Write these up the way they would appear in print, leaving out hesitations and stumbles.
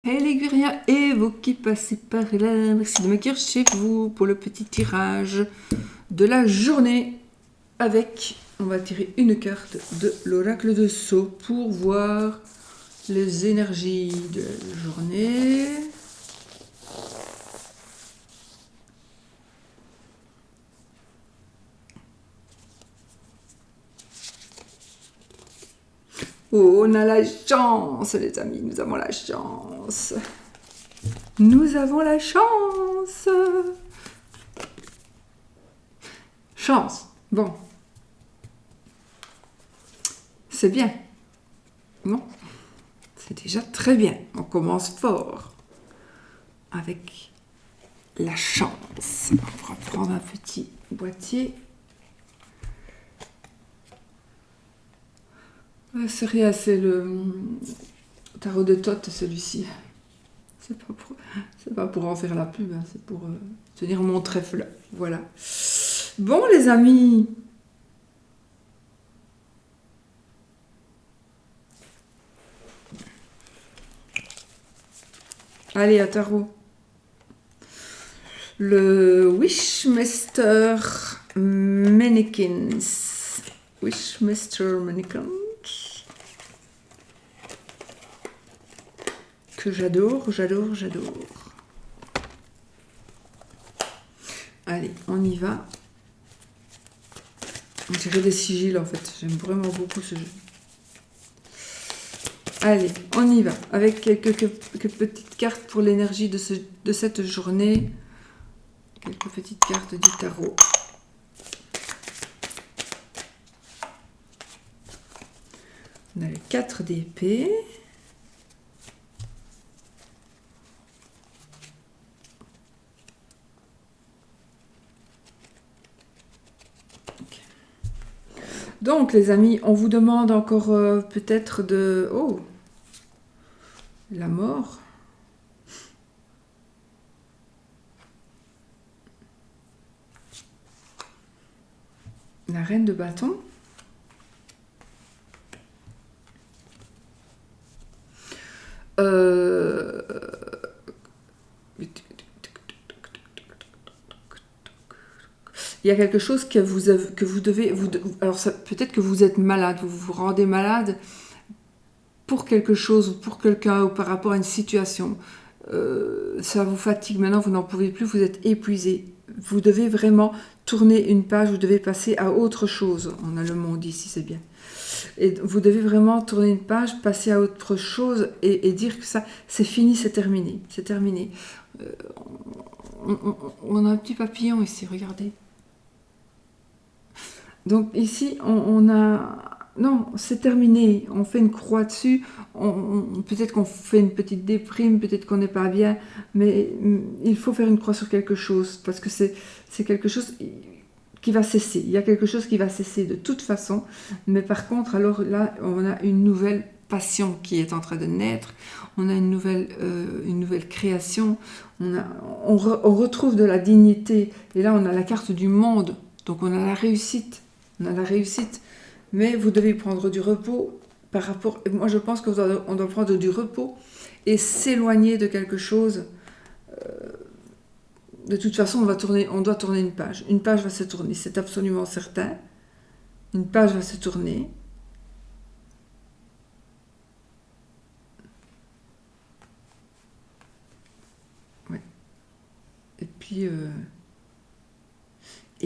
Hey les Guériens et vous qui passez par là, merci de m'accueillir chez vous pour le petit tirage de la journée avec, on va tirer une carte de l'oracle de Sceaux pour voir les énergies de la journée. Oh, on a la chance les amis, nous avons la chance. Nous avons la chance. Chance. Bon. C'est bien. Non. C'est déjà très bien. On commence fort. Avec la chance. On va prendre un petit boîtier. C'est rien, c'est le tarot de Thoth, celui-ci. C'est pas pour en faire la pub, hein, c'est pour tenir mon trèfle. Voilà. Bon, les amis. Allez, à tarot. Le Wishmaster Mannequins. Wishmaster Mannequins. Que j'adore, j'adore, j'adore. Allez, on y va. On dirait des sigils en fait. J'aime vraiment beaucoup ce jeu. Allez, on y va. Avec quelques petites cartes pour l'énergie de cette journée. Quelques petites cartes du tarot. On a le 4 d'épée. Donc, les amis, on vous demande encore peut-être de... Oh, la mort. La reine de bâton. Il y a quelque chose que vous devez... alors, peut-être que vous êtes malade, vous vous rendez malade pour quelque chose, ou pour quelqu'un, ou par rapport à une situation. Ça vous fatigue, maintenant vous n'en pouvez plus, vous êtes épuisé. Vous devez vraiment tourner une page, vous devez passer à autre chose. On a le monde ici, c'est bien. Et vous devez vraiment tourner une page, passer à autre chose et dire que ça, c'est fini, c'est terminé. C'est terminé. On a un petit papillon ici, regardez. Donc ici, on a... Non, c'est terminé. On fait une croix dessus. Peut-être qu'on fait une petite déprime, peut-être qu'on n'est pas bien, mais il faut faire une croix sur quelque chose, parce que c'est quelque chose qui va cesser. Il y a quelque chose qui va cesser de toute façon. Mais par contre, alors là, on a une nouvelle passion qui est en train de naître. On a une nouvelle création. On retrouve de la dignité. Et là, on a la carte du monde. Donc on a la réussite. On a la réussite. Mais vous devez prendre du repos par rapport... Moi, je pense qu'on doit prendre du repos et s'éloigner de quelque chose. De toute façon, on doit tourner une page. Une page va se tourner, c'est absolument certain. Une page va se tourner. Ouais. Et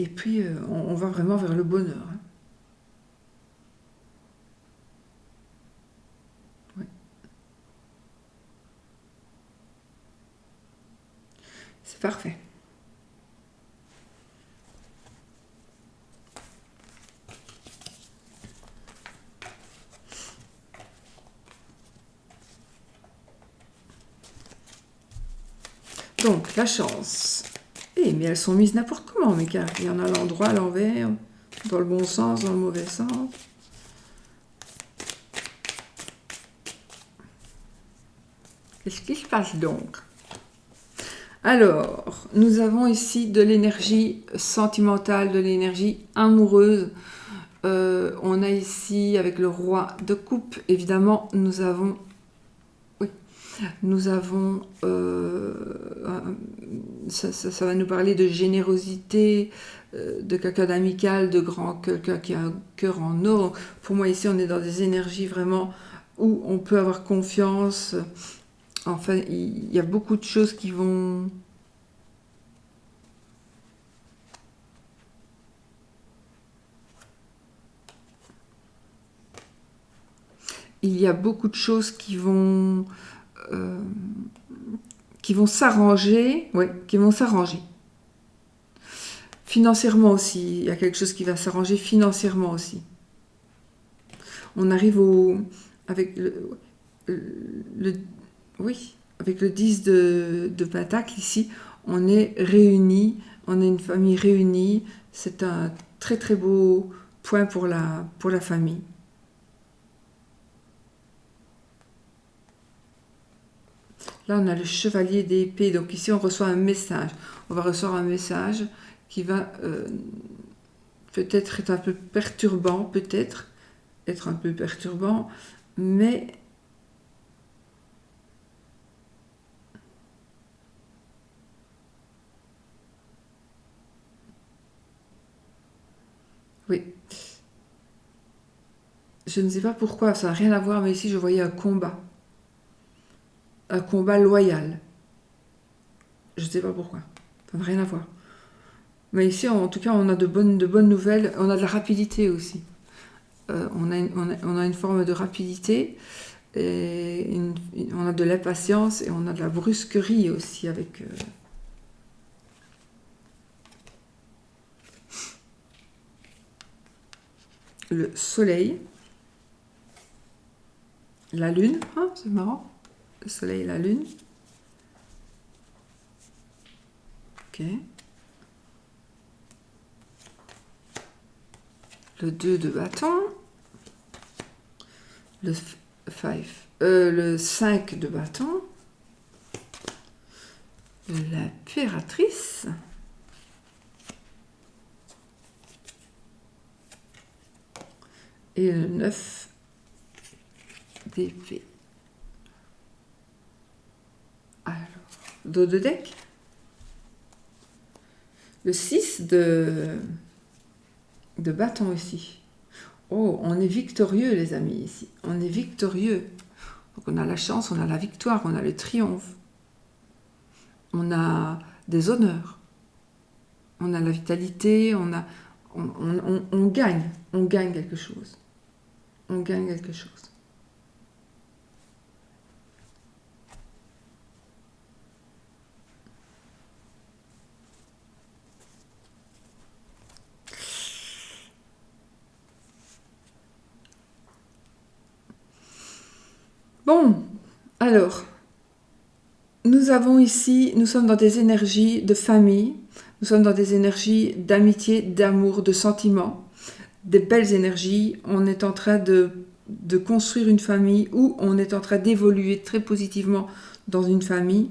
puis, on va vraiment vers le bonheur. Hein. Ouais. C'est parfait. Donc, la chance. Eh, mais elles sont mises n'importe comment, mes cartes. Il y en a à l'endroit, à l'envers, dans le bon sens, dans le mauvais sens. Qu'est-ce qui se passe donc? Alors, nous avons ici de l'énergie sentimentale, de l'énergie amoureuse. On a ici, avec le roi de coupe, évidemment, nous avons... Oui, Nous avons, ça va nous parler de générosité, de quelqu'un d'amical, de grand, quelqu'un qui a un cœur en or. Pour moi, ici, on est dans des énergies vraiment où on peut avoir confiance. Enfin, il y a beaucoup de choses qui vont... Il y a beaucoup de choses euh, qui vont s'arranger, ouais, qui vont s'arranger. Financièrement aussi, il y a quelque chose qui va s'arranger financièrement aussi. On arrive avec le oui, avec le 10 de Pentacle ici, on est réunis, on est une famille réunie. C'est un très très beau point pour la famille. Là, on a le chevalier d'épée. Donc ici, on reçoit un message. On va recevoir un message qui va peut-être être un peu perturbant, peut-être être un peu perturbant, mais oui. Je ne sais pas pourquoi, ça n'a rien à voir, mais ici, je voyais un combat loyal. Je ne sais pas pourquoi, ça n'a rien à voir. Mais ici, en tout cas, on a de bonnes nouvelles, on a de la rapidité aussi. On a une forme de rapidité, et on a de l'impatience et on a de la brusquerie aussi avec le soleil, la lune, ah, c'est marrant, le soleil et la lune. Ok. Le 2 de bâton, le, le 5 de bâton, l'impératrice, et le 9 d'épée. Alors, dos de deck, le 6 de bâton ici. Oh, on est victorieux les amis ici, on est victorieux. Donc on a la chance, on a la victoire, on a le triomphe, on a des honneurs, on a la vitalité, on gagne quelque chose. On gagne quelque chose. Bon, alors, nous avons ici, nous sommes dans des énergies de famille, nous sommes dans des énergies d'amitié, d'amour, de sentiments, des belles énergies. On est en train de construire une famille ou on est en train d'évoluer très positivement dans une famille.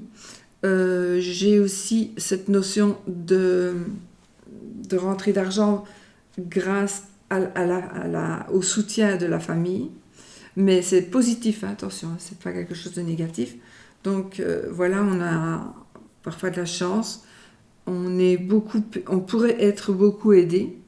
J'ai aussi cette notion de rentrée d'argent grâce au soutien de la famille. Mais c'est positif, hein, attention, c'est pas quelque chose de négatif. Donc voilà, on a parfois de la chance. On pourrait être beaucoup aidé.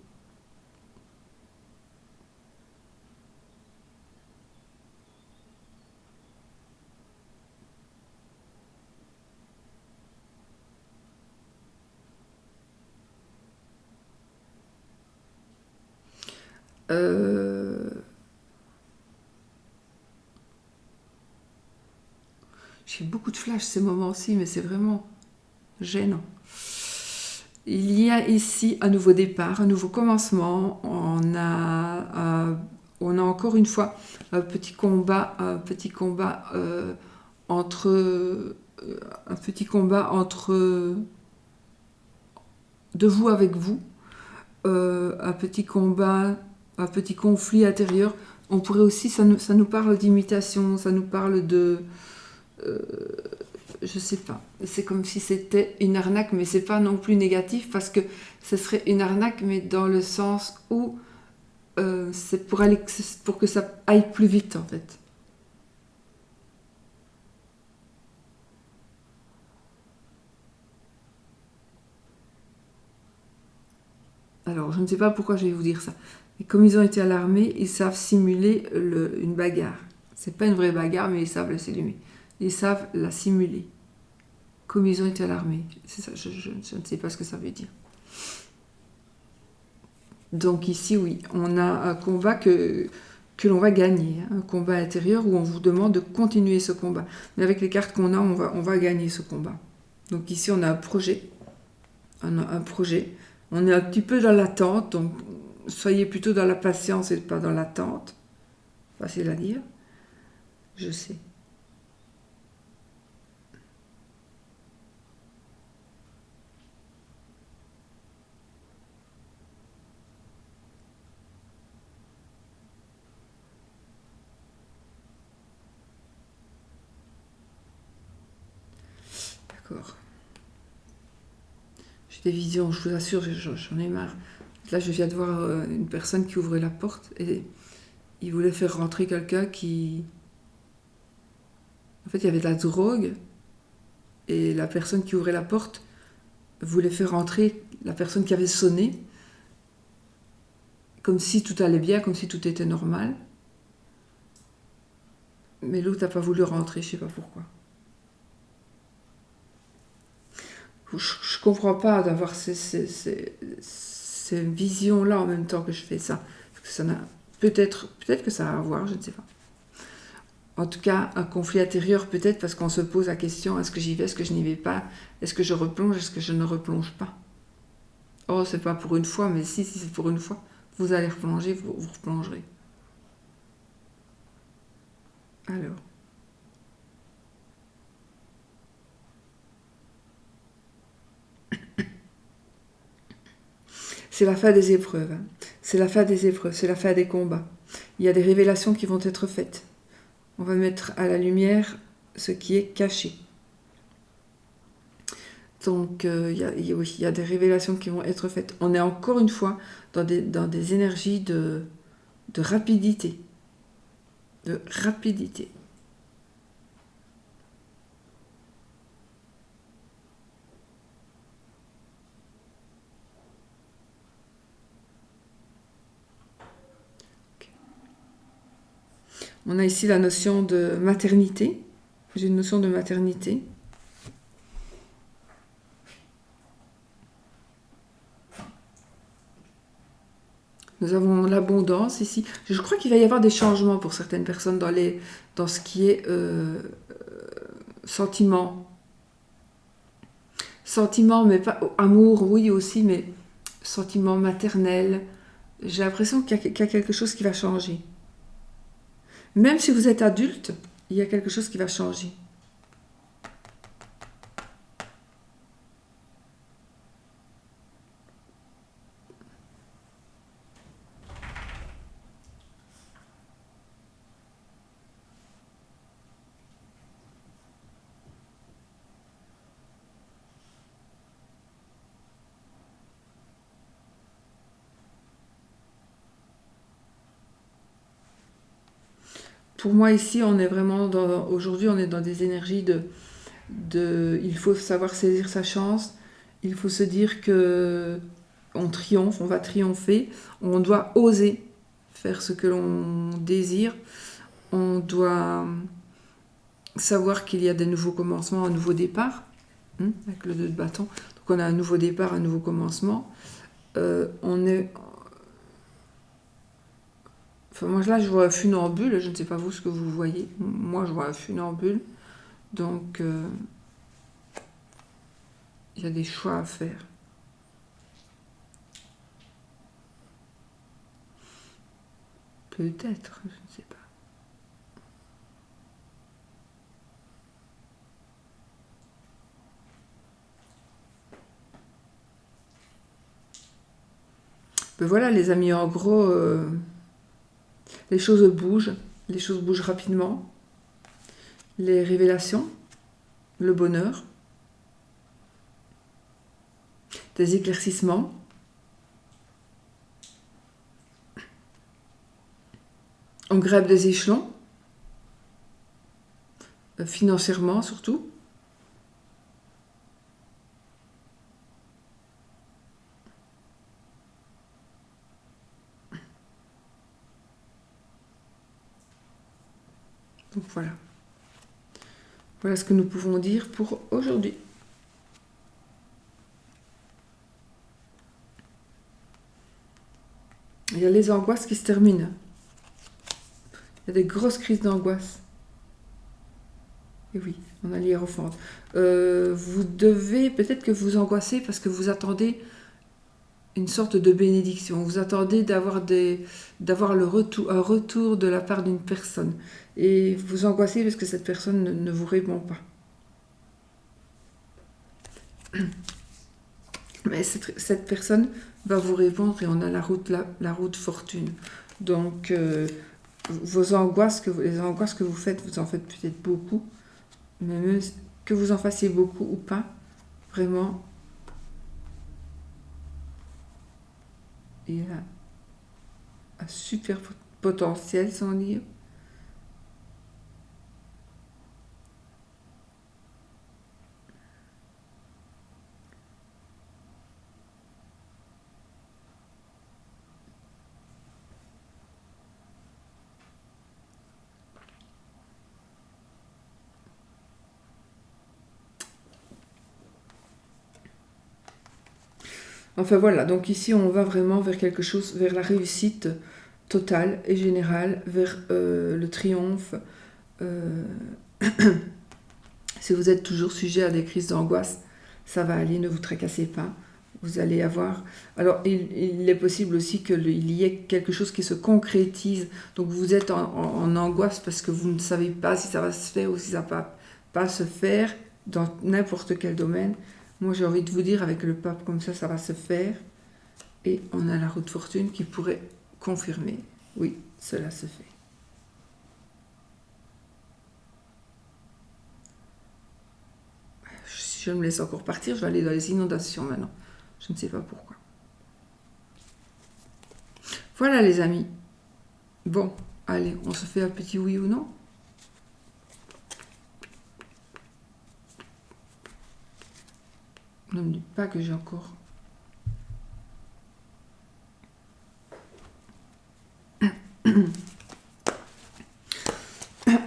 Euh, J'ai beaucoup de flash ces moments-ci, mais c'est vraiment gênant. Il y a ici un nouveau départ, un nouveau commencement. On a encore une fois un petit combat entre, un petit combat entre de vous avec vous, un petit combat, un petit conflit intérieur. On pourrait aussi, ça nous parle d'imitation, ça nous parle de, euh, je sais pas, c'est comme si c'était une arnaque, mais c'est pas non plus négatif parce que ce serait une arnaque, mais dans le sens où c'est pour que ça aille plus vite en fait. Alors, je ne sais pas pourquoi je vais vous dire ça. Mais comme ils ont été alarmés, ils savent simuler une bagarre. C'est pas une vraie bagarre, mais ils savent la simuler. Ils savent la simuler. Comme ils ont été alarmés. C'est ça, je ne sais pas ce que ça veut dire. Donc ici, oui, on a un combat que l'on va gagner. Un combat intérieur où on vous demande de continuer ce combat. Mais avec les cartes qu'on a, on va gagner ce combat. Donc ici, on a un projet. On a un projet. On est un petit peu dans l'attente, donc soyez plutôt dans la patience et pas dans l'attente. Facile à dire. Je sais. D'accord. J'ai des visions, je vous assure, j'en ai marre. Là, je viens de voir une personne qui ouvrait la porte et il voulait faire rentrer quelqu'un qui... En fait, il y avait de la drogue et la personne qui ouvrait la porte voulait faire rentrer la personne qui avait sonné comme si tout allait bien, comme si tout était normal. Mais l'autre n'a pas voulu rentrer, je ne sais pas pourquoi. Je comprends pas d'avoir ces visions-là en même temps que je fais ça. Parce que ça n'a peut-être que ça a à voir, je ne sais pas. En tout cas, un conflit intérieur peut-être parce qu'on se pose la question, est-ce que j'y vais, est-ce que je n'y vais pas, est-ce que je replonge, est-ce que je ne replonge pas. Oh, c'est pas pour une fois, mais si c'est pour une fois, vous allez replonger, vous replongerez. Alors. C'est la fin des épreuves. Hein. C'est la fin des épreuves, c'est la fin des combats. Il y a des révélations qui vont être faites. On va mettre à la lumière ce qui est caché. Donc, il y a des révélations qui vont être faites. On est encore une fois dans des énergies de rapidité. De rapidité. On a ici la notion de maternité. J'ai une notion de maternité. Nous avons l'abondance ici. Je crois qu'il va y avoir des changements pour certaines personnes dans ce qui est sentiment. Sentiment, mais pas amour, oui aussi, mais sentiment maternel. J'ai l'impression qu'il y a quelque chose qui va changer. Même si vous êtes adulte, il y a quelque chose qui va changer. Pour moi ici, on est vraiment aujourd'hui, on est dans des énergies il faut savoir saisir sa chance. Il faut se dire que on triomphe, on va triompher. On doit oser faire ce que l'on désire. On doit savoir qu'il y a des nouveaux commencements, un nouveau départ, avec le 2 de bâton. Donc on a un nouveau départ, un nouveau commencement. On est... Enfin, moi là je vois un funambule, je ne sais pas vous ce que vous voyez. Moi je vois un funambule. Donc il y a des choix à faire. Peut-être, je ne sais pas. Ben voilà les amis, en gros, les choses bougent rapidement. Les révélations, le bonheur, des éclaircissements. On grimpe des échelons, financièrement surtout. Donc voilà. Voilà ce que nous pouvons dire pour aujourd'hui. Il y a les angoisses qui se terminent. Il y a des grosses crises d'angoisse. Et oui, on a l'hiérophante. Vous devez, peut-être que vous angoissez parce que vous attendez une sorte de bénédiction. Vous attendez d'avoir un retour de la part d'une personne. Et vous angoissez parce que cette personne ne vous répond pas. Mais cette personne va vous répondre et on a la route fortune. Donc, les angoisses que vous faites, vous en faites peut-être beaucoup. Mais même que vous en fassiez beaucoup ou pas, vraiment, il y a un super potentiel, sans dire. Enfin voilà, donc ici on va vraiment vers quelque chose, vers la réussite totale et générale, vers le triomphe. Si vous êtes toujours sujet à des crises d'angoisse, ça va aller, ne vous tracassez pas. Vous allez avoir... Alors, il est possible aussi qu'il y ait quelque chose qui se concrétise. Donc, vous êtes en angoisse parce que vous ne savez pas si ça va se faire ou si ça ne va pas se faire dans n'importe quel domaine. Moi, j'ai envie de vous dire, avec le pape comme ça va se faire. Et on a la roue de fortune qui pourrait confirmer. Oui, cela se fait. Si je me laisse encore partir, je vais aller dans les inondations maintenant. Je ne sais pas pourquoi. Voilà les amis. Bon, allez, on se fait un petit oui ou non. Ne me dites pas que j'ai encore...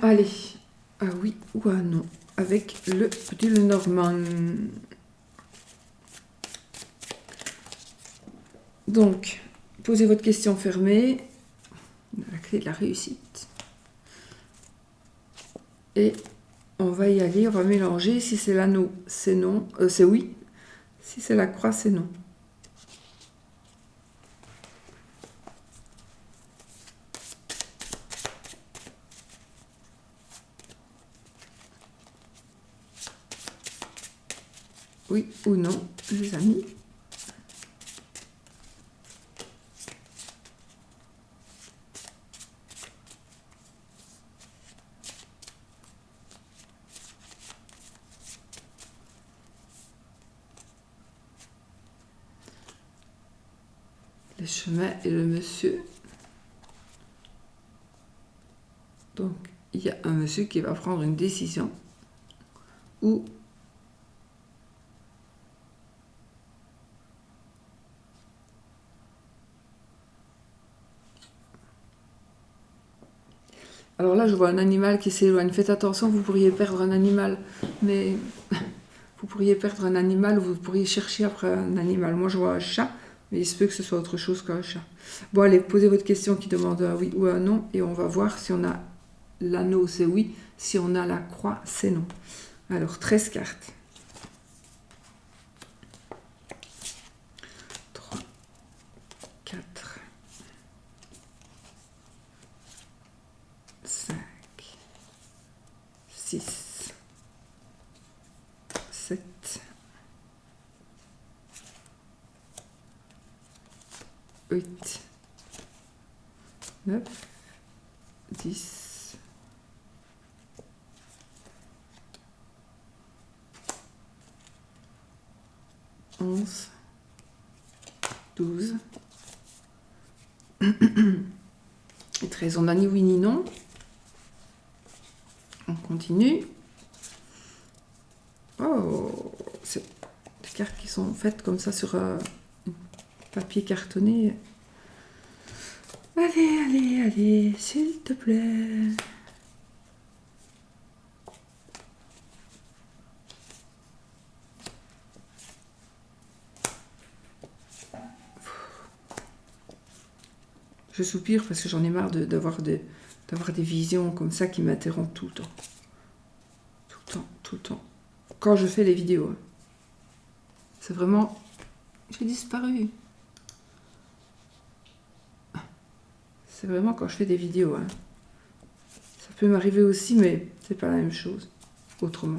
Allez, un oui ou un non, avec le petit Lenormand. Donc, posez votre question fermée. La clé de la réussite. Et on va y aller, on va mélanger. Si c'est l'anneau, c'est non. C'est oui. Si c'est la croix, c'est non. Oui ou non, les amis. Les chemins et le monsieur. Donc, il y a un monsieur qui va prendre une décision ou alors là, je vois un animal qui s'éloigne. Faites attention, vous pourriez perdre un animal. Mais vous pourriez perdre un animal ou vous pourriez chercher après un animal. Moi, je vois un chat, mais il se peut que ce soit autre chose qu'un chat. Bon, allez, posez votre question qui demande un oui ou un non. Et on va voir si on a l'anneau, c'est oui. Si on a la croix, c'est non. Alors, 13 cartes. 3, 4, 5, 6, 7, 8, 9, 10, 11, 12 et 13. On n'a ni oui ni non. On continue. Oh, c'est des cartes qui sont faites comme ça sur un papier cartonné. Allez, allez, allez, s'il te plaît. Je soupire parce que j'en ai marre d'avoir des visions comme ça qui m'interrompent tout le temps. Tout le temps, tout le temps. Quand je fais les vidéos. C'est vraiment... J'ai disparu. C'est vraiment quand je fais des vidéos. Hein. Ça peut m'arriver aussi, mais c'est pas la même chose. Autrement.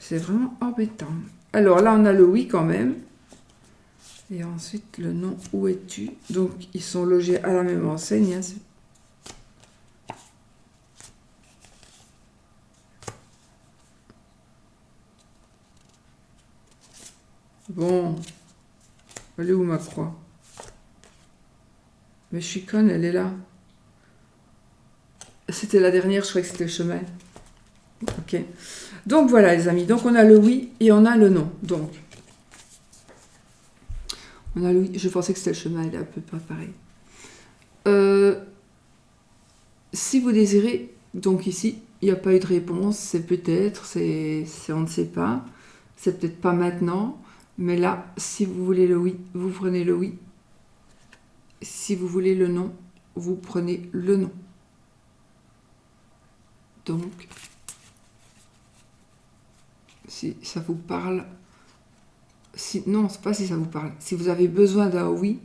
C'est vraiment embêtant. Alors là, on a le oui quand même. Et ensuite, le non, où es-tu? Donc, ils sont logés à la même enseigne. Hein. Bon. Elle est où ma croix? Mais je suis conne, elle est là. C'était la dernière, je croyais que c'était le chemin. Ok. Donc voilà les amis, donc on a le oui et on a le non. Donc, on a le oui, je pensais que c'était le chemin, il est un peu pas pareil. Si vous désirez, donc ici, il n'y a pas eu de réponse, c'est peut-être, c'est on ne sait pas, c'est peut-être pas maintenant, mais là, si vous voulez le oui, vous prenez le oui. Si vous voulez le non, vous prenez le non. Donc, si ça vous parle, non, c'est pas si ça vous parle. Si vous avez besoin d'un oui,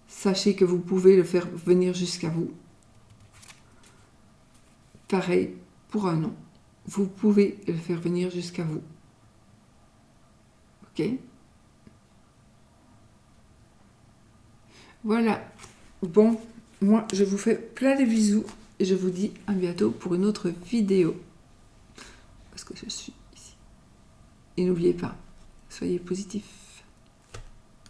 sachez que vous pouvez le faire venir jusqu'à vous. Pareil pour un non. Vous pouvez le faire venir jusqu'à vous. Ok? Voilà. Bon, moi, je vous fais plein de bisous et je vous dis à bientôt pour une autre vidéo. Parce que je suis ici. Et n'oubliez pas, soyez positifs.